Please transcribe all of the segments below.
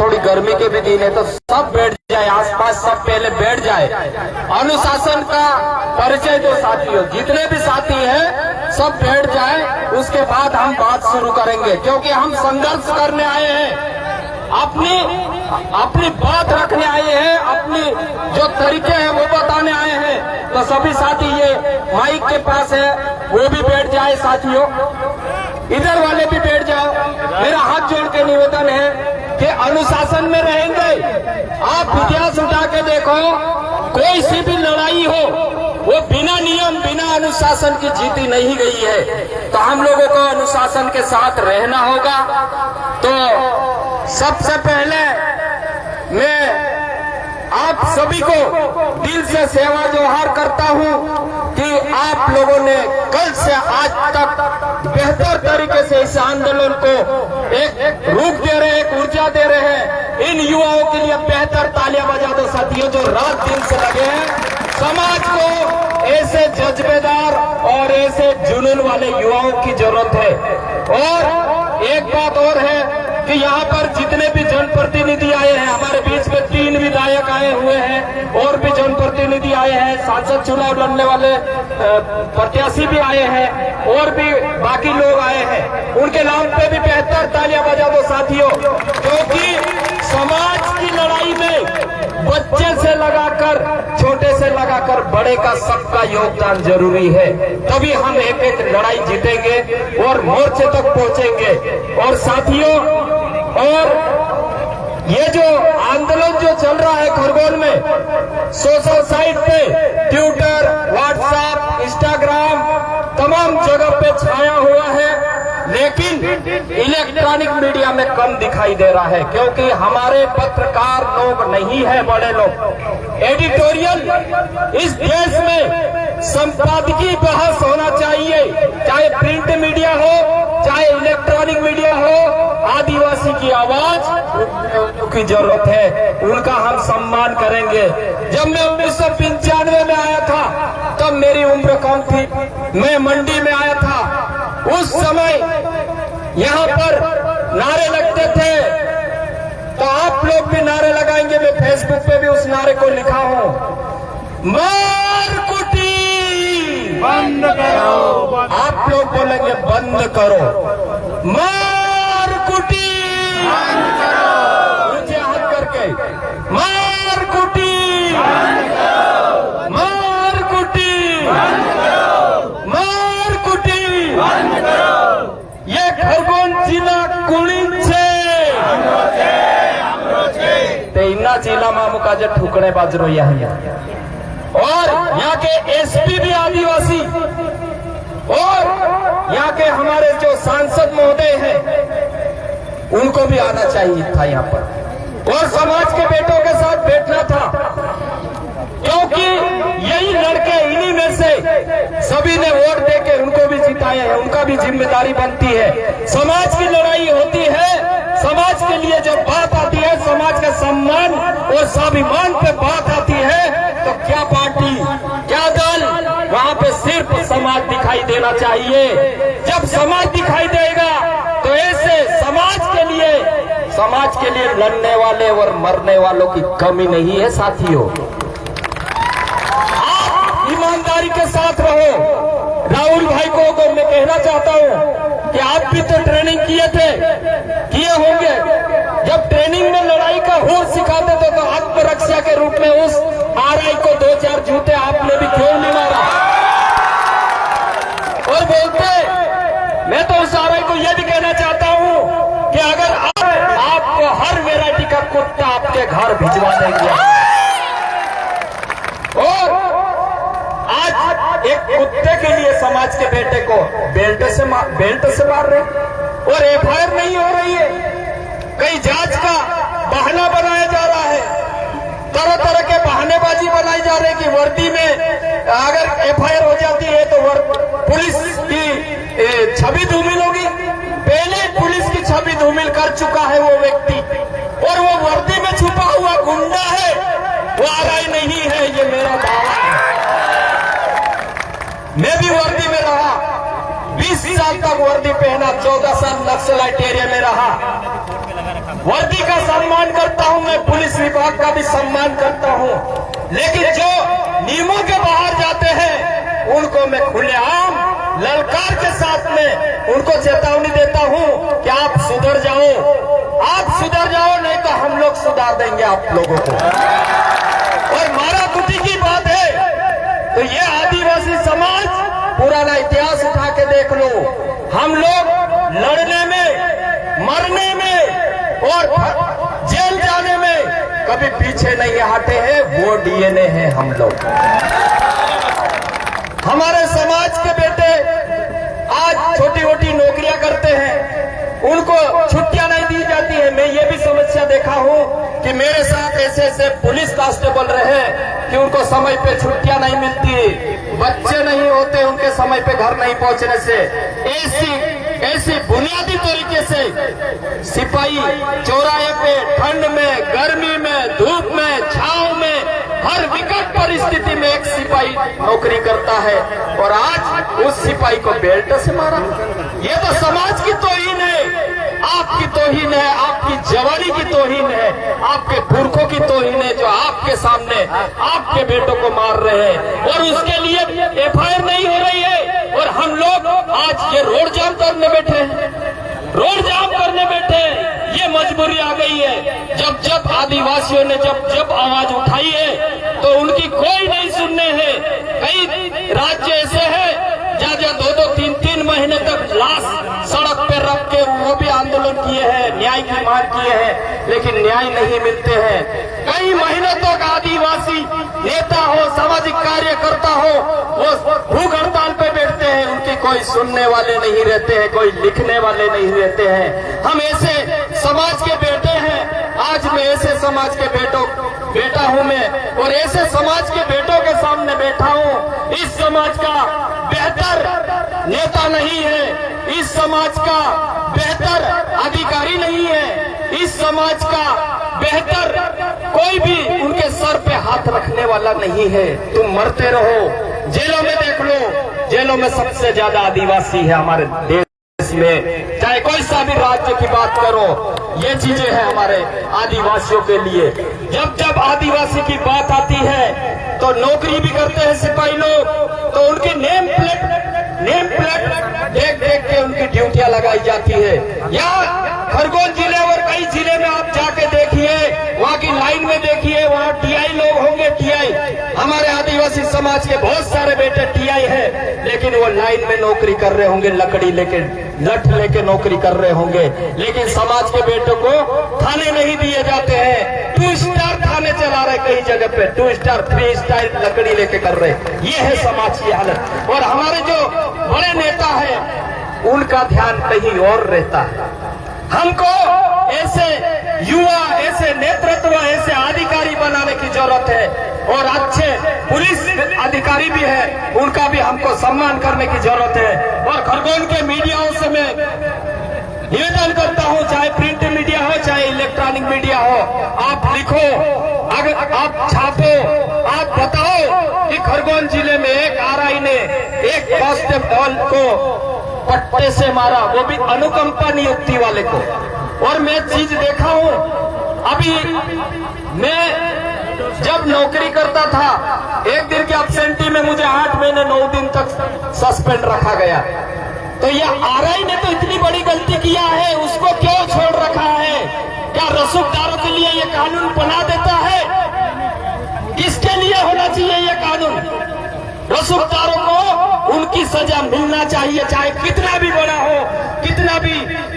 थोड़ी गर्मी के भी दिन है तो सब बैठ जाए, आसपास सब पहले बैठ जाए। अनुशासन का परिचय दो साथियों, जितने भी साथी हैं सब बैठ जाए, उसके बाद हम बात शुरू करेंगे। क्योंकि हम संघर्ष करने आए हैं, अपनी बात रखने आए हैं, अपनी जो तरीके हैं वो बताने आए हैं। तो सभी साथी ये माइक के पास है वो भी बैठ जाए साथियों, इधर वाले भी बैठ जाओ। मेरा हाथ जोड़ के निवेदन है कि अनुशासन में रहेंगे। आप इतिहास उठा के देखो, कोई सी भी लड़ाई हो वो बिना नियम बिना अनुशासन की जीती नहीं गई है। तो हम लोगों को अनुशासन के साथ रहना होगा। तो सबसे पहले मैं आप सभी को दिल से सेवा जोहार करता हूं कि आप लोगों ने कल से आज तक बेहतर तरीके से इस आंदोलन को एक रूप दे रहे हैं, एक ऊर्जा दे रहे हैं। इन युवाओं के लिए बेहतर तालियां बजा दो साथियों, जो रात दिन से लगे हैं। समाज को ऐसे जज्बेदार और ऐसे जुनून वाले युवाओं की जरूरत है। और एक बात और है कि यहाँ पर जितने भी जनप्रतिनिधि आए हैं, हमारे बीच में 3 विधायक आए हुए हैं और भी जनप्रतिनिधि आए हैं, सांसद चुनाव लड़ने वाले प्रत्याशी भी आए हैं और भी बाकी लोग आए हैं। उनके नाम पे भी बेहतर तालियां बजा दो साथियों, क्योंकि समाज की लड़ाई में बच्चे से लगाकर छोटे से लगाकर बड़े का सबका योगदान जरूरी है। तभी हम एक एक लड़ाई जीतेंगे और मोर्चे तक पहुंचेंगे। और साथियों, और ये जो आंदोलन जो चल रहा है खरगोन में, सोशल साइट पे ट्विटर, व्हाट्सएप, इंस्टाग्राम तमाम जगह पे छाया हुआ है, लेकिन इलेक्ट्रॉनिक मीडिया में कम दिखाई दे रहा है। क्योंकि हमारे पत्रकार लोग नहीं है, बड़े लोग। एडिटोरियल इस देश में संपादकीय बहस होना चाहिए, चाहे प्रिंट मीडिया हो चाहे इलेक्ट्रॉनिक मीडिया हो। आदिवासी की आवाज की जरूरत है, उनका हम सम्मान करेंगे। जब मैं 1995 में आया था तब मेरी उम्र कम थी, मैं मंडी में आया था। उस समय यहाँ पर नारे लगते थे, तो आप लोग भी नारे लगाएंगे। मैं फेसबुक पे भी उस नारे को लिखा हूँ, मार कुटी बंद करो। आप लोग बोलेंगे बंद करो, मार कुटी बंद करो। नीचे हाथ करके मार कुटी बंद करो, मार कुटी बंद करो, मार कुटी बंद करो। ये खरगोन जिला कुणीन छे, इन्ना जिला में मुझे ठुकड़े बाजरो यहाँ। और यहाँ के एसपी भी आदिवासी, और यहाँ के हमारे जो सांसद महोदय हैं उनको भी आना चाहिए था यहाँ पर, और समाज के बेटों के साथ बैठना था। क्योंकि यही लड़के, इन्हीं में से सभी ने वोट देके उनको भी जिताया है, उनका भी जिम्मेदारी बनती है। समाज की लड़ाई होती है, समाज के लिए जब बात आती है, समाज के सम्मान और स्वाभिमान पे बात आती है, तो क्या पार्टी क्या दल, वहाँ पे सिर्फ समाज दिखाई देना चाहिए। जब समाज दिखाई देगा तो ऐसे समाज के लिए लड़ने वाले और मरने वालों की कमी नहीं है साथियों। आप ईमानदारी के साथ रहो। राहुल भाई को मैं कहना चाहता हूँ कि आप भी तो ट्रेनिंग किए होंगे। जब ट्रेनिंग में लड़ाई का होश सिखाते थे तो आत्मरक्षा के रूप में उस आरआई को 2-4 जूते आपने भी क्यों नहीं मारा? और बोलते, मैं तो उस आरआई को यह भी कहना चाहता हूँ कि अगर आपको हर वैरायटी का कुत्ता आपके घर भिजवा देंगे। और आज एक कुत्ते के लिए समाज के बेटे को बेल्ट से मार रहे, और एफआईआर नहीं हो रही है। कई जांच का बहाना बनाया जा रहा है, तरह तरह के बहानेबाजी बनाई जा रही है कि वर्दी में अगर एफआईआर हो जाती है तो पुलिस की छवि धूमिल होगी। पहले पुलिस की छवि धूमिल कर चुका है वो व्यक्ति, और वो वर्दी में छुपा हुआ गुंडा है, वो आरआई नहीं है, ये मेरा दावा है। मैं भी वर्दी में रहा, 20 साल तक वर्दी पहना, 14 साल नक्सलाइट एरिया में रहा। वर्दी का सम्मान भी सम्मान करता हूँ, लेकिन जो नियमों के बाहर जाते हैं उनको मैं खुलेआम ललकार के साथ में उनको चेतावनी देता हूँ कि आप सुधर जाओ, नहीं तो हम लोग सुधार देंगे आप लोगों को। और मारा कुटी की बात है तो ये आदिवासी समाज पुराना इतिहास उठा के देख लो, हम लोग लड़ने में, मरने में और जेल जाने में कभी पीछे नहीं हटे हैं। वो डीएनए है हम लोग। हमारे समाज के बेटे आज छोटी छोटी नौकरियां करते हैं, उनको छुट्टियां नहीं दी जाती है। मैं ये भी समस्या देखा हूं कि मेरे साथ ऐसे ऐसे पुलिस कांस्टेबल रहे कि उनको समय पे छुट्टियां नहीं मिलती, बच्चे नहीं होते उनके समय पे घर नहीं पहुंचने से। ऐसी बुनियादी तरीके से सिपाही चौराहे पे ठंड में, गर्मी में, धूप में, छांव में, हर विकट परिस्थिति में एक सिपाही नौकरी करता है और आज उस सिपाही को बेल्ट से मारा। ये तो समाज की तौहीन है, आपकी तौहीन है, आपकी जवानी की तौहीन है, आपके पुरखों की तौहीन है जो आपके सामने आपके बेटों को मार रहे हैं और उसके लिए एफआईआर नहीं हो रही है। और हम लोग आज ये रोड जाम करने बैठे हैं, रोड जाम करने बैठे हैं। ये मजबूरी आ गई है। जब आदिवासियों ने जब आवाज उठाई है तो उनकी कोई नहीं सुनने हैं। कई राज्य ऐसे हैं जहाँ 2-2, 3-3 महीने तक लाश सड़क पे रख के वो भी आंदोलन किए हैं, न्याय की मांग किए हैं, लेकिन न्याय नहीं मिलते हैं। कई महीनों तक आदिवासी नेता हो, सामाजिक कार्यकर्ता हो, वो भूख हड़ताल पे बैठते हैं, उनकी कोई सुनने वाले नहीं रहते हैं, कोई लिखने वाले नहीं रहते हैं। हम ऐसे समाज के बेटे हैं, आज मैं ऐसे समाज के बेटा हूं मैं और ऐसे समाज के बेटों के सामने बैठा हूं। इस समाज का बेहतर नेता नहीं है, इस समाज का बेहतर अधिकारी नहीं है, इस समाज का बेहतर कोई भी उनके सर पे हाथ रखने वाला नहीं है। तुम मरते रहो, जेलों में देख लो, जेलों में सबसे ज्यादा आदिवासी है हमारे देश में। चाहे कोई सा भी राज्य की बात करो, ये चीजें हैं हमारे आदिवासियों के लिए। जब आदिवासी की बात आती है तो नौकरी भी करते हैं सिपाही लोग, तो उनकी नेम प्लेट देख के उनकी ड्यूटियां लगाई जाती है। यहाँ खरगोन जिले और कई जिले में आप जाके देखिए, वहाँ की लाइन में देखिए, वहाँ टीआई लोग होंगे। टीआई हमारे आदिवासी समाज के बहुत सारे बेटे टीआई है, लेकिन वो लाइन में नौकरी कर रहे होंगे, लकड़ी लेके, लठ लेके नौकरी कर रहे होंगे, लेकिन समाज के बेटों को थाने नहीं दिए जाते हैं। 2 स्टार थाने चला रहे कई जगह पे, 2 स्टार 3 स्टार लकड़ी लेके कर रहे। ये है समाज की हालत। और हमारे जो बड़े नेता है उनका ध्यान कहीं और रहता है। हमको ऐसे युवा, ऐसे नेतृत्व, ऐसे अधिकारी बनाने की जरूरत है और अच्छे पुलिस अधिकारी भी है, उनका भी हमको सम्मान करने की जरूरत है। और खरगोन के मीडियाओं से मैं निवेदन करता हूं, चाहे प्रिंट मीडिया हो, चाहे इलेक्ट्रॉनिक मीडिया हो, आप लिखो, अगर आप छापो, आप बताओ कि खरगोन जिले में एक आरआई ने एक कांस्टेबल को पट्टे से मारा, वो भी अनुकंपा नियुक्ति वाले को। और मैं चीज देखा हूं, अभी मैं जब नौकरी करता था, एक दिन के एब्सेंटी में मुझे 8 महीने 9 दिन तक सस्पेंड रखा गया। तो ये आरआई ने तो इतनी बड़ी गलती किया है, उसको क्यों छोड़ रखा है? क्या रसूखदारों के लिए ये कानून बना देता है? किसके लिए होना चाहिए ये कानून? रसूखदारों को उनकी सजा मिलना चाहिए, चाहे कितना भी बड़ा हो, कितना भी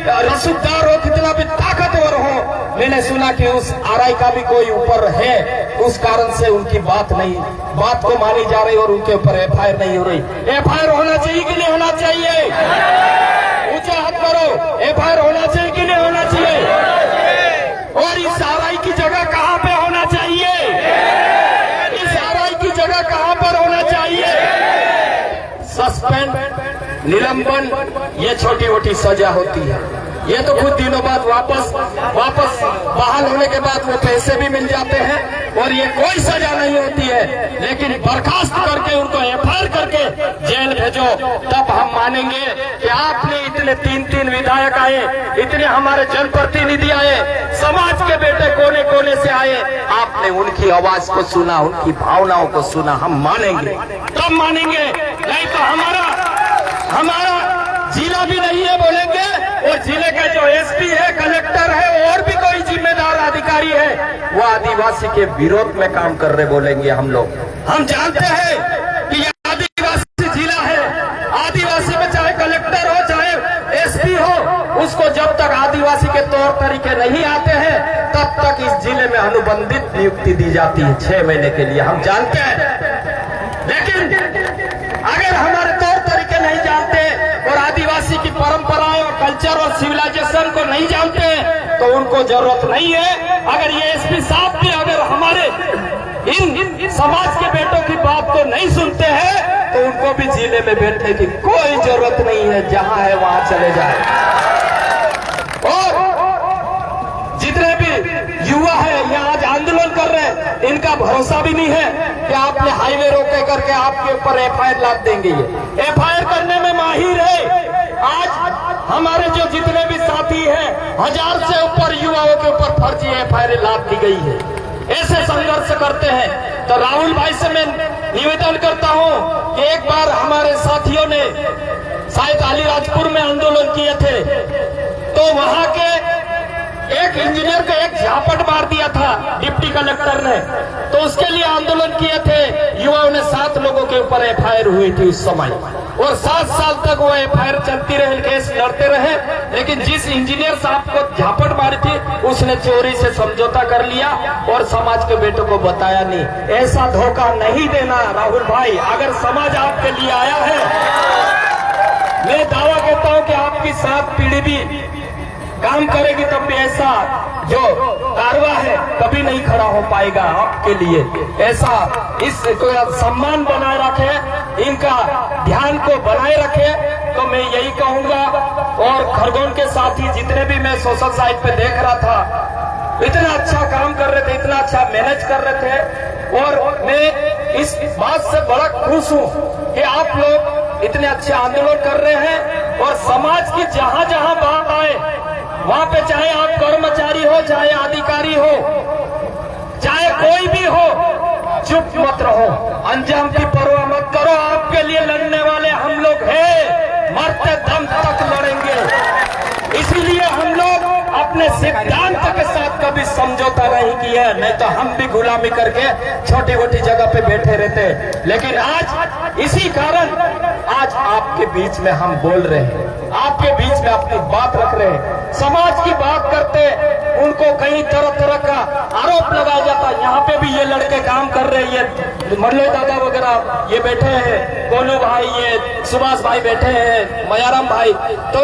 रसूखदार हो, कितना भी ताकतवर हो। मैंने सुना कि उस आरआई का भी कोई ऊपर है, उस कारण से उनकी बात को मानी जा रही और उनके ऊपर एफआईआर नहीं हो रही। एफआईआर होना चाहिए कि नहीं होना चाहिए? ऊंचा हाथ करो, एफआईआर होना चाहिए कि नहीं होना चाहिए? और इस आरआई की जगह कहां पे होना चाहिए? इस आरआई की जगह कहां पर होना चाहिए? सस्पेंड, निलंबन, ये छोटी मोटी सजा होती है। ये तो कुछ दिनों बाद वापस बहाल होने के बाद वो पैसे भी मिल जाते हैं और ये कोई सजा नहीं होती है। लेकिन बर्खास्त करके उनको एफआईआर करके जेल भेजो, तब हम मानेंगे कि आपने इतने 3 विधायक आए, इतने हमारे जनप्रतिनिधि आए, समाज के बेटे कोने कोने से आए, आपने उनकी आवाज को सुना, उनकी भावनाओं को सुना, हम मानेंगे, तब मानेंगे, नहीं तो हमारा जिला भी नहीं है बोलेंगे, और जिले का जो एसपी है, कलेक्टर है, और भी कोई जिम्मेदार अधिकारी है, वो आदिवासी के विरोध में काम कर रहे बोलेंगे हम लोग। हम जानते हैं कि ये आदिवासी जिला है, आदिवासी में चाहे कलेक्टर हो चाहे एसपी हो, उसको जब तक आदिवासी के तौर तरीके नहीं आते हैं तब तक इस जिले में अनुबंधित नियुक्ति दी जाती है 6 महीने के लिए, हम जानते हैं। लेकिन अगर हमारे तौर तरीके नहीं जानते और आदिवासी की परंपराएं और कल्चर और सिविलाइजेशन को नहीं जानते तो उनको जरूरत नहीं है। अगर ये एसपी साहब भी अगर हमारे इन समाज के बेटों की बात को नहीं सुनते हैं तो उनको भी जिले में बैठने की कोई जरूरत नहीं है, जहां है वहां चले जाए। और जितने भी युवा है यहाँ आज आंदोलन कर रहे हैं, इनका भरोसा भी नहीं है कि आपने हाईवे रोके करके आपके ऊपर एफआईआर लाद देंगे। ये एफआईआर करने में माहिर है। आज हमारे जो जितने भी साथी हैं, 1000 से ऊपर युवाओं के ऊपर फर्जी एफआईआर लाद दी गई है। ऐसे संघर्ष करते हैं। तो राहुल भाई से मैं निवेदन करता हूं कि एक बार हमारे साथियों ने शायद अलीराजपुर में आंदोलन किए थे, तो वहां के एक इंजीनियर को एक झापट मार दिया था डिप्टी कलेक्टर ने, तो उसके लिए आंदोलन किए थे युवाओं ने। 7 लोगों के ऊपर एफआईआर हुई थी उस समय, और 7 साल तक वो एफआईआर चलती रहे, केस लड़ते रहे। लेकिन जिस इंजीनियर साहब को झापट मारी थी उसने चोरी से समझौता कर लिया और समाज के बेटों को बताया नहीं। ऐसा धोखा नहीं देना राहुल भाई। अगर समाज आपके लिए आया है, मैं दावा करता हूं कि आपकी 7 पीढ़ी भी काम करेगी, तब भी ऐसा जो कारवा है कभी नहीं खड़ा हो पाएगा आपके लिए। ऐसा इस सम्मान बनाए रखे, इनका ध्यान को बनाए रखे, तो मैं यही कहूंगा। और खरगोन के साथी जितने भी मैं सोशल साइट पे देख रहा था, इतना अच्छा काम कर रहे थे, इतना अच्छा मैनेज कर रहे थे, और मैं इस बात से बड़ा खुश हूं कि आप लोग इतने अच्छे आंदोलन कर रहे हैं। और समाज की जहां जहां बात आए वहां पे, चाहे आप कर्मचारी हो, चाहे अधिकारी हो, चाहे कोई भी हो, चुप मत रहो, अंजाम की परवाह मत करो। आपके लिए लड़ने वाले हम लोग हैं, मरते दम तक लड़ेंगे। इसीलिए हम लोग अपने सिद्धांत के साथ कभी समझौता नहीं किया, नहीं तो हम भी गुलामी करके छोटी मोटी जगह पे बैठे रहते। लेकिन आज इसी कारण आज आपके बीच में हम बोल रहे हैं, आपके बीच में अपनी बात रख रहे हैं। समाज की बात करते उनको कई तरह तरह का आरोप लगाया जाता है। यहाँ पे भी ये लड़के काम कर रहे हैं, ये मल्ले दादा वगैरह ये बैठे हैं, गोलू भाई, ये सुभाष भाई बैठे हैं, मयाराम भाई, तो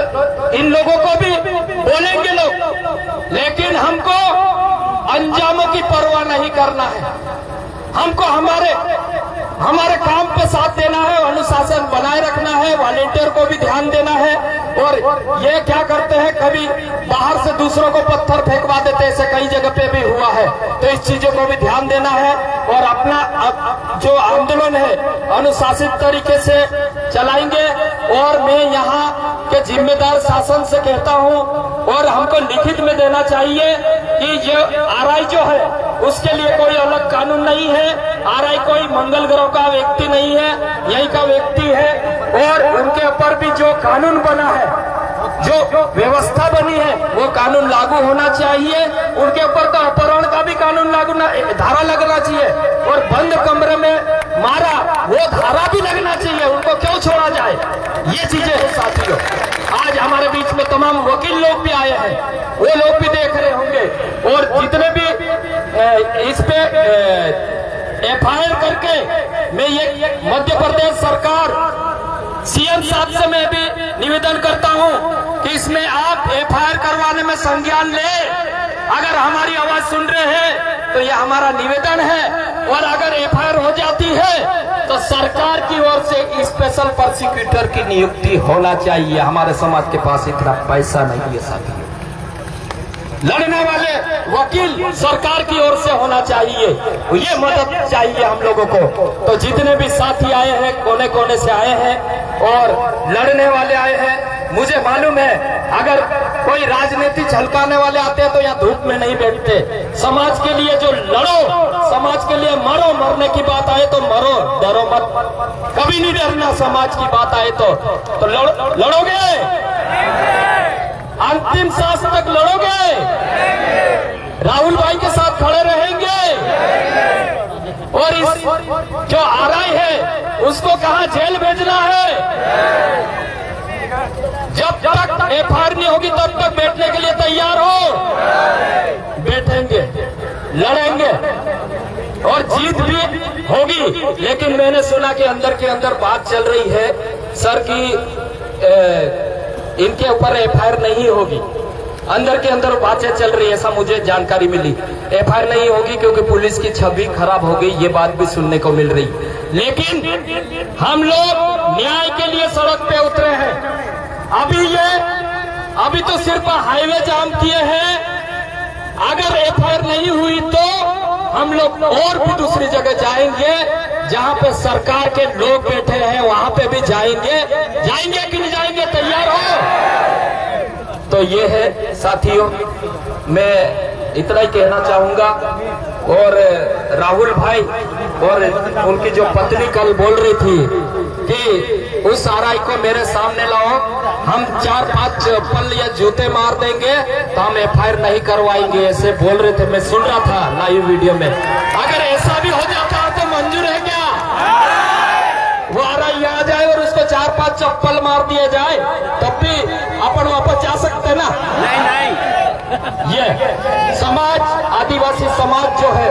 इन लोगों को भी बोलेंगे लोग। लेकिन हमको अंजामों की परवाह नहीं करना है, हमको हमारे काम पे साथ देना है, अनुशासन बनाए रखना है, वॉलेंटियर को भी ध्यान देना है। और ये क्या करते हैं, कभी बाहर से दूसरों को पत्थर फेंकवा देते, ऐसे कई जगह पे भी हुआ है। तो इस चीजों को भी ध्यान देना है और अपना जो आंदोलन है अनुशासित तरीके से चलाएंगे। और मैं यहाँ के जिम्मेदार शासन से कहता हूँ, और हमको लिखित में देना चाहिए कि जो आरआई जो है उसके लिए कोई अलग कानून नहीं है। आरआई कोई मंगल ग्रह का व्यक्ति नहीं है, यही का व्यक्ति है। और उनके ऊपर भी जो कानून बना है, जो व्यवस्था बनी है, वो कानून लागू होना चाहिए। उनके ऊपर तो अपहरण का भी कानून लागू धारा लगना चाहिए, और बंद कमरे में मारा वो धारा भी लगना चाहिए। उनको क्यों छोड़ा जाए, ये चीजें साथियों। आज हमारे बीच में तमाम वकील लोग भी आए हैं, वो लोग भी देख रहे होंगे। और जितने भी इस पे एफआईआर करके, मैं ये मध्य प्रदेश सरकार सीएम साहब से मैं भी निवेदन करता हूं कि इसमें आप एफआईआर करवाने में संज्ञान ले। अगर हमारी आवाज सुन रहे हैं तो यह हमारा निवेदन है। और अगर एफआईआर हो जाती है तो सरकार की ओर से स्पेशल प्रोसिक्यूटर की नियुक्ति होना चाहिए। हमारे समाज के पास इतना पैसा नहीं है साथियों, लड़ने वाले वकील सरकार की ओर से होना चाहिए, ये मदद चाहिए हम लोगों को। तो जितने भी साथी आए हैं, कोने कोने से आए हैं और लड़ने वाले आए हैं, मुझे मालूम है अगर कोई राजनीति झलकाने वाले आते हैं तो यहाँ धूप में नहीं बैठते। समाज के लिए जो लड़ो, समाज के लिए मरो, मरने की बात आए तो मरो, डरो मत, कभी नहीं डरना। समाज की बात आए तो लड़ोगे, अंतिम सांस तक लड़ोगे, राहुल भाई के साथ खड़े रहेंगे। और इस जो आरआई है उसको कहां जेल भेजना है। जब तक एफआईआर नहीं होगी तब तक बैठने के लिए तैयार हो, बैठेंगे, लड़ेंगे और जीत भी होगी। लेकिन मैंने सुना कि अंदर के अंदर बात चल रही है सर की इनके ऊपर एफआईआर नहीं होगी। अंदर के अंदर बातें चल रही है, ऐसा मुझे जानकारी मिली। एफआईआर नहीं होगी क्योंकि पुलिस की छवि खराब हो गई, ये बात भी सुनने को मिल रही। लेकिन हम लोग न्याय के लिए सड़क पे उतरे हैं। अभी तो सिर्फ हाईवे जाम किए हैं। अगर एफआईआर नहीं हुई तो हम लोग और भी दूसरी जगह जाएंगे जहां पे सरकार के लोग बैठे हैं, वहां पे भी जाएंगे कि नहीं जाएंगे, तैयार हो। तो ये है साथियों, मैं इतना ही कहना चाहूंगा। और राहुल भाई और उनकी जो पत्नी कल बोल रही थी कि उस आरआई को मेरे सामने लाओ, हम 4-5 चप्पल या जूते मार देंगे तो हम एफआईआर नहीं करवाएंगे, ऐसे बोल रहे थे। मैं सुन रहा था लाइव वीडियो में। अगर ऐसा भी हो जाता तो मंजूर है क्या? वो आरआई आ जाए और उसको 4-5 चप्पल मार दिए जाए तब भी अपन वापस जा सकते ना? नहीं। ये समाज, आदिवासी समाज जो है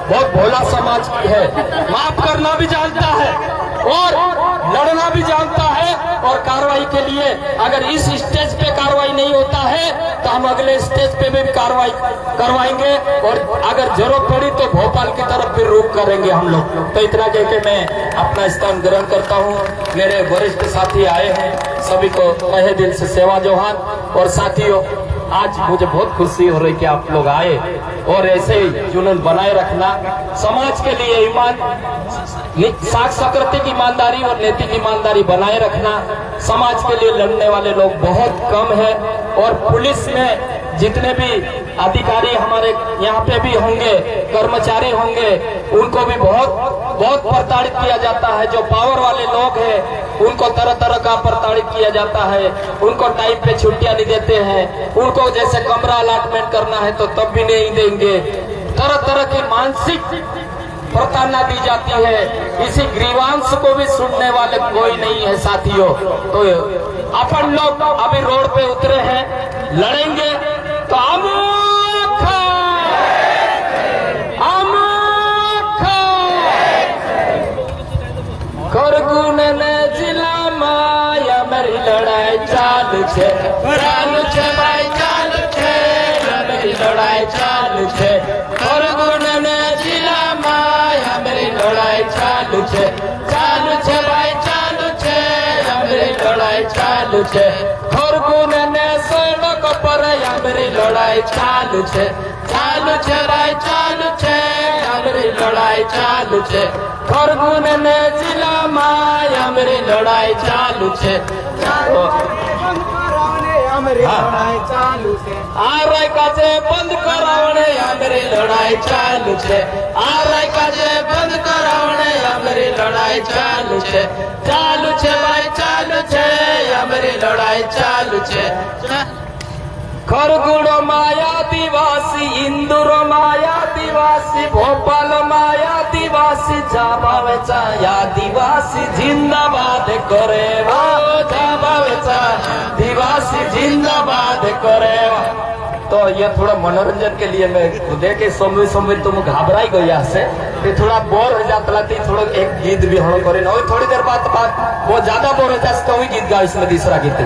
बहुत भोला समाज है, माफ करना भी जानता है और लड़ना भी जानता है। और कार्रवाई के लिए अगर इस स्टेज पे कार्रवाई नहीं होता है तो हम अगले स्टेज पे भी कार्रवाई करवाएंगे और अगर जरूरत पड़ी तो भोपाल की तरफ भी रुख करेंगे हम लोग। तो इतना कह के मैं अपना स्थान ग्रहण करता हूँ। मेरे वरिष्ठ साथी आए हैं, सभी को तहे दिल से सेवा जोहार। और साथियों, आज मुझे बहुत खुशी हो रही कि आप लोग आए और ऐसे ही जुनून बनाए रखना। समाज के लिए सांस्कृतिक ईमानदारी और नैतिक ईमानदारी बनाए रखना। समाज के लिए लड़ने वाले लोग बहुत कम है और पुलिस में जितने भी अधिकारी हमारे यहाँ पे भी होंगे, कर्मचारी होंगे, उनको भी बहुत प्रताड़ित किया जाता है। जो पावर वाले लोग हैं उनको तरह तरह का प्रताड़ित किया जाता है, उनको टाइम पे छुट्टियां नहीं देते हैं, उनको जैसे कमरा अलॉटमेंट करना है तो तब भी नहीं देंगे। तरह तरह की मानसिक प्रताड़ना दी जाती है। इसी ग्रीवांश को भी सुनने वाले कोई नहीं है साथियों। तो अपन लोग अभी रोड पे उतरे हैं, लड़ेंगे तो खरगुन ने जिला माया मेरी लड़ाई चालू छे, चालू छे भाई चालू छे, मेरी लड़ाई चालू छे। खरगुन ने जिला माया मेरी लड़ाई चालू छे, चालू छे भाई चालू छे, मेरी लड़ाई चालू छे। खरगुन ने सड़क पर मेरी लड़ाई चालू छे, चालू छे भाई चालू छे, मेरी लड़ाई चालू छे। खरगुन ने जिला माया मेरी लड़ाई चालू छे। आरआई काजे बंद करावणे मेरी लड़ाई चालू छे, आरआई काजे बंद करावणे मेरी लड़ाई चालू छे, चालू छे भाई चालू छे, मेरी लड़ाई चालू छे। खरगुड़ माया दिवासी, इंदूर माया दिवासी, भोपाल माया दिवासी, जाबावेचा या दिवासी जिंदाबाद करे वो, जाबावेचा दिवासी जिंदाबाद करे। तो ये थोड़ा मनोरंजन के लिए मैं खुदे के सोमवी तुम घबराई गई से थोड़ा बोर हो जाता थोड़ा एक गीत भी हम करे थोड़ी देर बाद बहुत ज्यादा बोर हो जाए तो गीत गा इसमें दूसरा गीत।